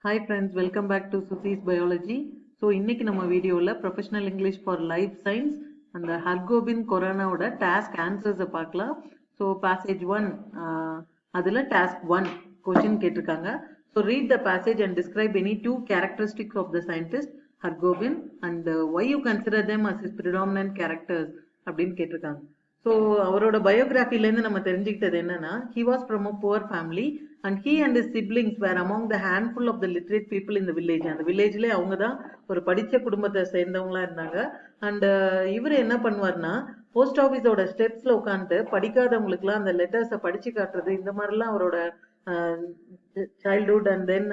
Hi friends, welcome back to Susie's Biology. So இன்னைக்கு நம்ம வீடியோல Professional English for Life Science அந்த ஹர்கோபின் கொரோனாவோட task ஆன்சர்ஸை பார்க்கலாம். ஸோ பேசேஜ் 1 அதில் டாஸ்க் 1 கொஸ்டின் கேட்டிருக்காங்க. So read the passage and describe any 2 characteristics of the scientist Hargobind and why you consider them as his predominant characters அப்படின்னு கேட்டிருக்காங்க. So அவரோட பயோகிராஃபிலேருந்து நம்ம தெரிஞ்சுக்கிட்டது என்னன்னா, he was from a poor family and he and his siblings were among the handful of the literate people in the village. அந்த வில்லேஜ்ல அவங்க தான் ஒரு படிச்ச குடும்பத்தை சேர்ந்தவங்களா இருந்தாங்க. அண்ட் இவர் என்ன பண்ணுவார்னா, போஸ்ட் ஆஃபீஸோட ஸ்டெப்ஸ்ல உட்காந்துட்டு படிக்காதவங்களுக்குலாம் அந்த லெட்டர்ஸை படிச்சு காட்டுறது, இந்த மாதிரிலாம் அவரோட சைல்ட்ஹுட் அண்ட் தென்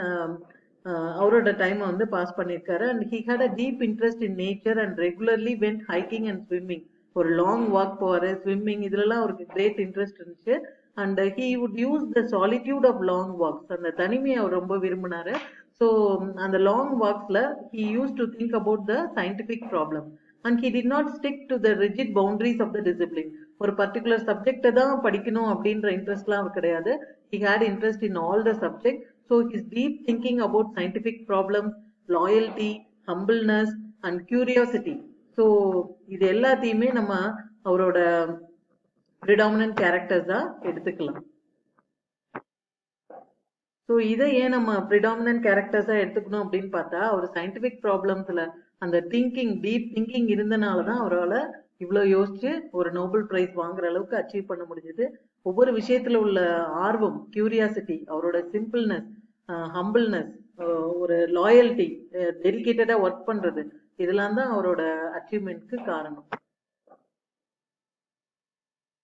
அவரோட டைமை வந்து பாஸ் பண்ணியிருக்காரு. And he had a deep interest in nature and regularly went hiking and swimming. ஒரு லாங் வாக் போவாரு, ஸ்விம்மிங், இதுலலாம் அவருக்கு கிரேட் இன்ட்ரெஸ்ட் இருந்துச்சு. And he would use the solitude of long walks, அந்த தனிமையை அவர் ரொம்ப விரும்பினாரு. ஸோ அந்த லாங் வாக்ஸ்ல he use to think about the scientific problem and he did not stick to the rigid boundaries of the discipline. ஒரு particular சப்ஜெக்டை தான் படிக்கணும் அப்படின்ற இன்ட்ரெஸ்ட்லாம் அவர் கிடையாது. He had interest in all the subject. So his deep thinking about scientific problems, loyalty, humbleness and curiosity, so இது எல்லாத்தையுமே நம்ம அவரோட ப்ரிடாமினன்ட் கேரக்டர்ஸ் தான் எடுத்துக்கலாம். ஸோ இதை ஏன் நம்ம ப்ரிடாமினன்ட் கேரக்டர்ஸா எடுத்துக்கணும் அப்படின்னு பார்த்தா, அவர் சயின்டிபிக் ப்ராப்ளம்ஸ்ல அந்த திங்கிங், டீப் திங்கிங் இருந்தனால தான் அவரால் இவ்வளோ யோசிச்சு ஒரு நோபல் பிரைஸ் வாங்குற அளவுக்கு அச்சீவ் பண்ண முடிஞ்சது. ஒவ்வொரு விஷயத்துல உள்ள ஆர்வம், கியூரியாசிட்டி, அவரோட சிம்பிள்னஸ், ஹம்பிள்னஸ், ஒரு லாயல்டி, டெடிகேட்டடா ஒர்க் பண்றது, இதெல்லாம் தான் அவரோட அச்சீவ்மெண்ட்க்கு காரணம்.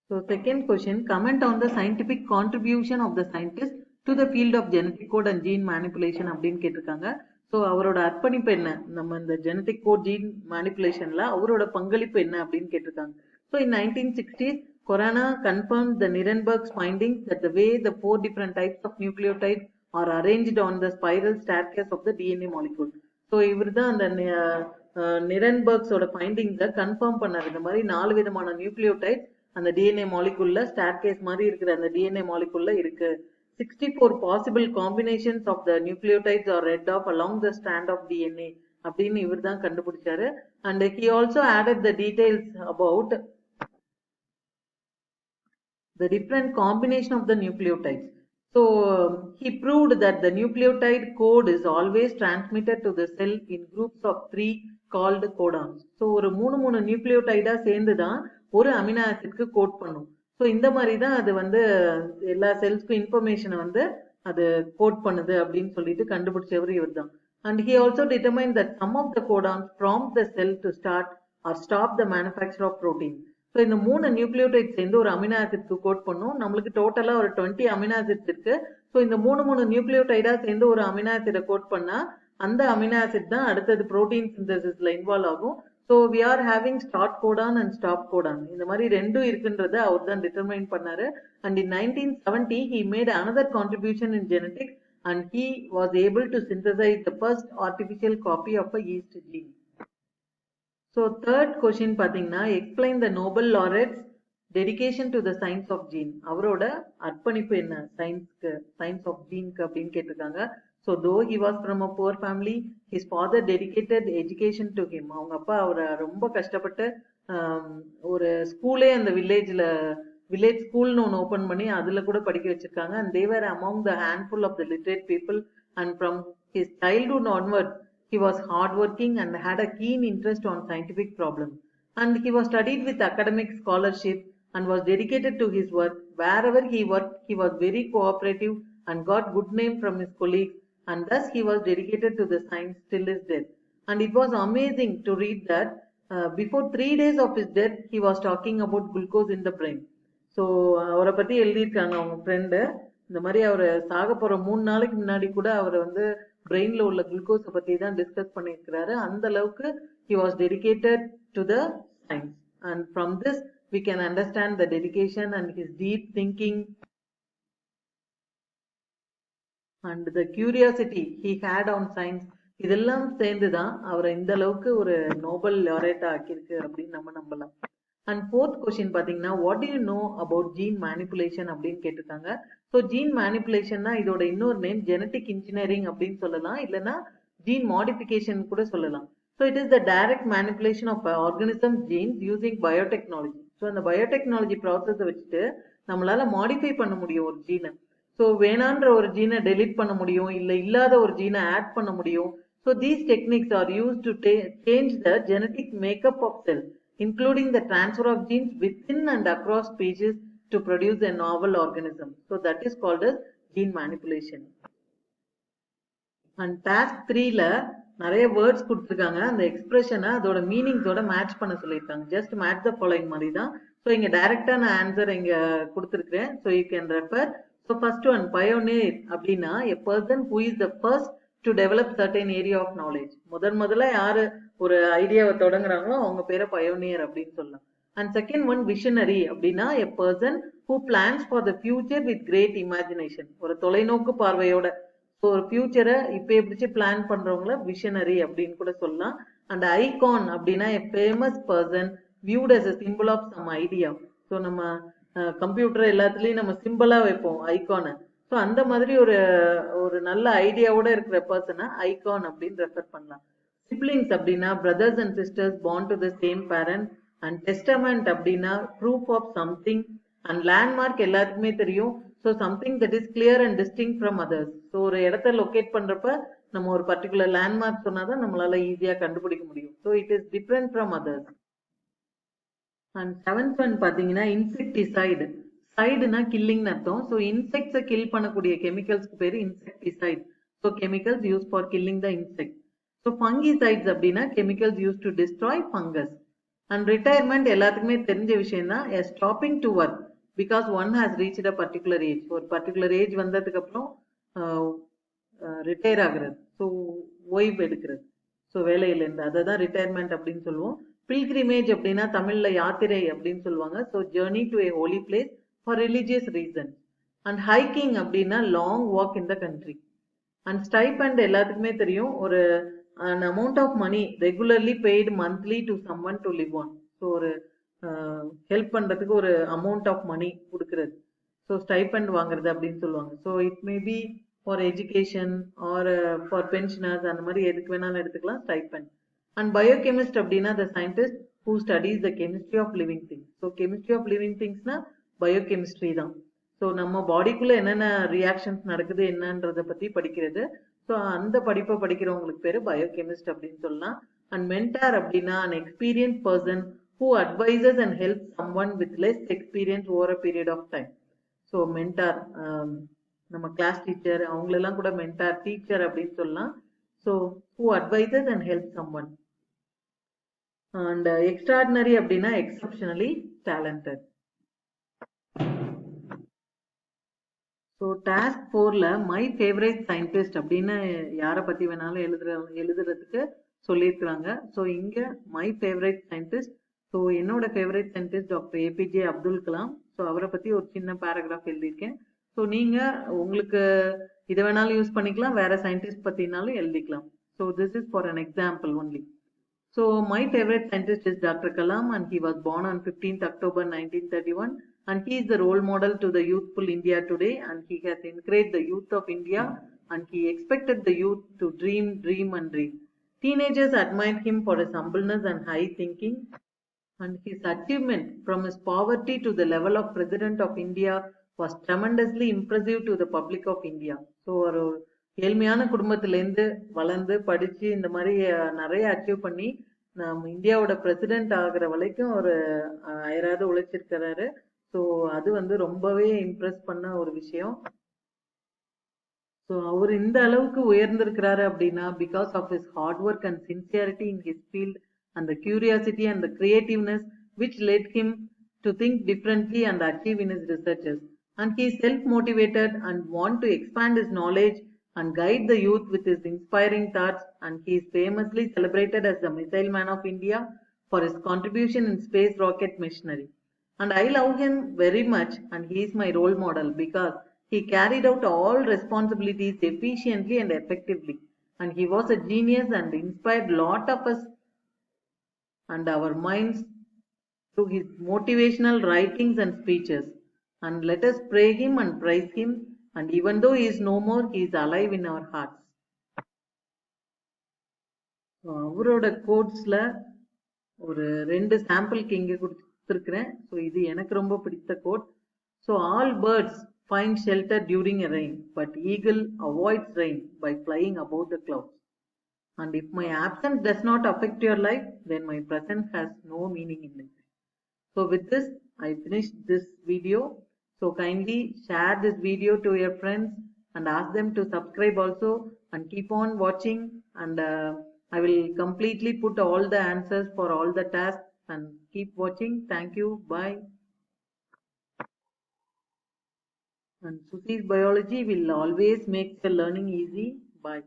So second question, comment on the scientific contribution of the scientist to the field of genetic code and gene manipulation அப்படின்னு கேட்டிருக்காங்க. ஸோ அவரோட அர்ப்பணிப்பு என்ன, நம்ம இந்த ஜெனட்டிக் கோட், ஜீன் மேனிப்புலேஷன்ல அவரோட பங்களிப்பு என்ன அப்படின்னு கேட்டிருக்காங்க. So in 1960s, Corona confirmed the Nirenberg's findings that the way the 4 different types of nucleotides are arranged on the spiral staircase of the DNA molecule. So இவர் தான் அந்த நிரன்பர்க்ஸோட ஃபைண்டிங்ஸை கன்ஃபார்ம் பண்ணார். இந்த மாதிரி 4 விதமான நியூக்ளியோடைட்ஸ் அந்த டிஎன்ஏ மாலிகுல்ல, ஸ்டார்கேஸ் மாதிரி இருக்கிற அந்த டிஎன்ஏ மாலிகுல்ல இருக்கு. 64 possible combinations of the nucleotides are read off along the strand of DNA அப்படின்னு இவர் தான் கண்டுபிடிச்சாரு. And he also added the details about the different combination of the nucleotides. So he proved that the nucleotide code is always transmitted to the cell in groups of 3 called codons. So ஒரு 3 நியூக்ளியோடைடா சேர்ந்து தான் ஒரு amino ஆசிட்க்கு code பண்ணும். So இந்த மாதிரி தான் அது வந்து எல்லா செல்ஸ்க்கும் இன்ஃபர்மேஷனை வந்து அது கோட் பண்ணுது அப்படின்னு சொல்லிட்டு கண்டுபிடிச்சவர் இவர் தான். And he also determine that some of the codons prompt the cell to start or stop the manufacture of protein. So இந்த 3 நியூக்ளியோடைட் சேர்ந்து ஒரு அமினோ ஆசிட்க்கு கோட் பண்ணும். நம்மளுக்கு டோட்டலா ஒரு 20 அமினோ ஆசிட்ஸ் இருக்கு. ஸோ இந்த 3 நியூக்ளியோடைடா சேர்ந்து ஒரு அமினோ ஆசிடை கோட் பண்ணா அந்த அமினோ ஆசிட் தான் அடுத்தது புரோட்டீன் சிந்தசிஸ்ல இன்வால்வ் ஆகும். So we are having start codon and stop codon, இந்த மாதிரி ரெண்டும் இருக்குன்றத அவர் தான் டிட்டர்மைன் பண்ணாரு. And in 1970 he made another contribution in genetics and he was able to synthesize the first artificial copy of a yeast gene. So third question பாத்தீங்கன்னா, explain the Nobel laureates dedication to the science of gene. அவரோட அர்ப்பணிப்பு என்ன சயின்ஸ்க்கு, science of ஜீன்க்கு அப்படின்னு கேட்டிருக்காங்க. So though he was from a poor family, his father dedicated education to him. அவங்க அப்பா அவரை ரொம்ப கஷ்டப்பட்டு ஒரு ஸ்கூலே அந்த வில்லேஜ் ஸ்கூல்னு ஒன்று ஓப்பன் பண்ணி அதுல கூட படிக்க வச்சிருக்காங்க. And they were among the handful of the literate people. And from his childhood onwards, he was hardworking and had a keen interest on scientific problems. And he was studied with academic scholarship and was dedicated to his work. Wherever he worked, he was very cooperative and got good name from his colleagues. And thus he was dedicated to the science till his death. And it was amazing to read that before 3 days of his death, he was talking about glucose in the brain. So அவரை பத்தி எழுதியிருக்காங்க அவங்க friend. இந்த மாதிரி அவர் சாக போற 3 நாளைக்கு முன்னாடி கூட அவர் வந்து பிரெயின்ல உள்ள குளுக்கோஸை பத்தி தான் டிஸ்கஸ் பண்ணியிருக்கிறாரு. அந்த அளவுக்கு he was dedicated to the science. And from this we can understand the dedication and his deep thinking and the curiosity he had on science. இதெல்லாம் சேர்ந்துதான் அவரை இந்த அளவுக்கு ஒரு நோபல் லாரேட்டா ஆக்கியிருக்கு அப்படின்னு நம்ம நம்பலாம். அண்ட் ஃபோர்த் கொஸ்டின் பார்த்தீங்கன்னா what do you know about gene manipulation அப்படின்னு கேட்டிருக்காங்க. ஸோ ஜீன் மேனிப்புலேஷன்னா இதோட இன்னொரு நேம் ஜெனட்டிக் இன்ஜினியரிங் அப்படின்னு சொல்லலாம், இல்லைன்னா ஜீன் மாடிஃபிகேஷன் கூட சொல்லலாம். So it is the direct manipulation of organism genes using biotechnology. So அந்த பயோடெக்னாலஜி ப்ராசஸை வச்சுட்டு நம்மளால மாடிஃபை பண்ண முடியும் ஒரு ஜீனை. ஸோ வேணான்ற ஒரு ஜீனை டெலீட் பண்ண முடியும், இல்லை இல்லாத ஒரு ஜீனை ஆட் பண்ண முடியும். So these techniques are use to change the genetic makeup of cell, including the transfer of genes within and across species to produce a novel organism. So that is called as gene manipulation. And task 3ல நிறைய words கொடுத்துருக்காங்க. அந்த எக்ஸ்பிரஷனை அதோட மீனிங்ஸோட match பண்ண சொல்லியிருக்காங்க. Just match the following மாதிரி தான். So இங்கே டைரக்டா நான் ஆன்சர் இங்க கொடுத்துருக்கிறேன். So you can refer. So first one pioneer அப்படின்னா a person who is the first to develop certain area of knowledge. முதல்ல யாரு ஒரு ஐடியாவை தொடங்குறாங்களோ அவங்க பேரை பயோனியர் அப்படின்னு சொல்லலாம். அண்ட் செகண்ட் ஒன் விஷனரி அப்படின்னா a person who plans for the future with great imagination. ஒரு தொலைநோக்கு பார்வையோட ஒரு ஃபியூச்சரை இப்போ பிடிச்சி பிளான் பண்றவங்கள விஷனரி அப்படின்னு கூட சொல்லலாம். அண்ட் ஐகான் அப்படின்னா a famous person viewed as a simple of some idea. So நம்ம கம்ப்யூட்டர் எல்லாத்துலயும் நம்ம சிம்பிளா வைப்போம் ஐகானை. ஸோ அந்த மாதிரி ஒரு நல்ல ஐடியாவோட இருக்கிற பர்சனை ஐகான் அப்படின்னு ரெஃபர் பண்ணலாம். சிப்ளிங்ஸ் அப்படின்னா brothers and sisters born to the same parent. And testament அப்படின்னா proof of something. And landmark எல்லாத்துக்குமே தெரியும். So something that is clear and distinct from others. So ஒரு இடத்த லொக்கேட் பண்றப்ப நம்ம ஒரு பர்டிகுலர் லேண்ட்மார்க் சொன்னாதான் நம்மளால ஈஸியா கண்டுபிடிக்க முடியும். So it is different from others. And seventh one பாத்தீங்கன்னா இன்செக்டிசைடு. சைடுனா கில்லிங்னு அர்த்தம். ஸோ இன்செக்ட்ஸை கில் பண்ணக்கூடிய கெமிக்கல்ஸ்க்கு பேரு insecticide. So chemicals use for killing the insect. So fungicides அப்படின்னா chemicals use to destroy fungus. And retirement எல்லாத்துக்குமே தெரிஞ்ச விஷயம் தான், a stopping to work because one has reach a particular age. ஒரு பர்டிகுலர் ஏஜ் வந்ததுக்கு அப்புறம் ரிட்டையர் ஆகுறது, so ஓய்வு எடுக்கிறது, ஸோ வேலையிலேருந்து, அதை தான் ரிட்டையர்மெண்ட் அப்படின்னு சொல்லுவோம். பில்கிரிமேஜ் அப்படின்னா தமிழ்ல யாத்திரை அப்படின்னு சொல்லுவாங்க. So journey to a holy place for religious reason. And hiking அப்படின்னா long walk in the country. And stipend எல்லாத்துக்குமே தெரியும், ஒரு an amount of money regularly paid monthly to someone to live on. So ஒரு help பண்றதுக்கு ஒரு amount of money கொடுக்கறது, so stipend வாங்குறது அப்படின்னு சொல்லுவாங்க. So it may be for education or for pensioners, அந்த மாதிரி எதுக்கு வேணாலும் எடுத்துக்கலாம் ஸ்டைபண்ட். அண்ட் பயோகெமிஸ்ட் அப்படின்னா the scientist who studies the chemistry of living things. So chemistry of living திங்ஸ்னா பயோகெமிஸ்ட்ரி தான். ஸோ நம்ம பாடிக்குள்ள என்னென்ன ரியாக்ஷன்ஸ் நடக்குது என்னன்றதை பத்தி படிக்கிறது. ஸோ அந்த படிப்பை படிக்கிறவங்களுக்கு பேரு பயோகெமிஸ்ட் அப்படின்னு சொல்லலாம். அண்ட் மென்டார் அப்படின்னா an experienced person who advises and helps someone with less experience over a period of time. So mentor நம்ம கிளாஸ் டீச்சர் அவங்களெல்லாம் கூட மென்டார் டீச்சர் அப்படின்னு சொல்லலாம். So who advises and helps someone. And extraordinary அப்படின்னா exceptionally talented. So task 4ல my favourite scientist அப்படின்னு யாரை பத்தி வேணாலும் எழுதுறதுக்கு சொல்லியிருக்கிறாங்க. ஸோ இங்க மை ஃபேவரட் சயின்டிஸ்ட், ஸோ என்னோட favourite scientist doctor APJ Abdul Kalam. So அவரை பத்தி ஒரு சின்ன பேராகிராஃப் எழுதியிருக்கேன். ஸோ நீங்க உங்களுக்கு இதை வேணாலும் யூஸ் பண்ணிக்கலாம், வேற சயின்டிஸ்ட் பத்தினாலும் எழுதிக்கலாம். So this is for an example only. So my favorite scientist is Dr. Kalam, and he was born on 15th October 1931, and he is the role model to the youthful India today, and he has encouraged the youth of India, and he expected the youth to dream and dream. Teenagers admired him for his humbleness and high thinking, and his achievement from his poverty to the level of President of India was tremendously impressive to the public of India. So ஒரு ஏழ்மையான குடும்பத்திலேருந்து வளர்ந்து படிச்சு இந்த மாதிரி நிறைய achieve பண்ணி நம்ம இந்தியாவோட பிரசிடென்ட் ஆகுற வரைக்கும் ஒரு அயராது உழைச்சிருக்கிறாரு. ஸோ அது வந்து ரொம்பவே இம்ப்ரெஸ் பண்ண ஒரு விஷயம். ஸோ அவர் இந்த அளவுக்கு உயர்ந்திருக்கிறாரு அப்படின்னா because of his hard work and sincerity in his field and the curiosity and the creativeness which let him to think differently and achieve in his researches. And he is self motivated and want to expand his knowledge and guide the youth with his inspiring thoughts, and he is famously celebrated as the Missile Man of India for his contribution in space rocket machinery. And I love him very much, and he is my role model because he carried out all responsibilities efficiently and effectively, and he was a genius and inspired lot of us and our minds through his motivational writings and speeches. And let us pray him and praise him. And even though he is no more, he is alive in our hearts. அவரோட கோட்ஸ்ல ஒரு 2 சாம்பிளுக்கு இங்கே கொடுத்துருக்கிறேன். So இது எனக்கு ரொம்ப பிடித்த quote. So all birds find shelter during a rain, but eagle avoids rain by flying above the clouds. And if my absence does not affect your life, then my presence has no meaning in it. So with this, I finished this video. So kindly share this video to your friends and ask them to subscribe also and keep on watching, and I will completely put all the answers for all the tasks, and keep watching. Thank you. Bye. And Suti's biology will always make the learning easy. Bye.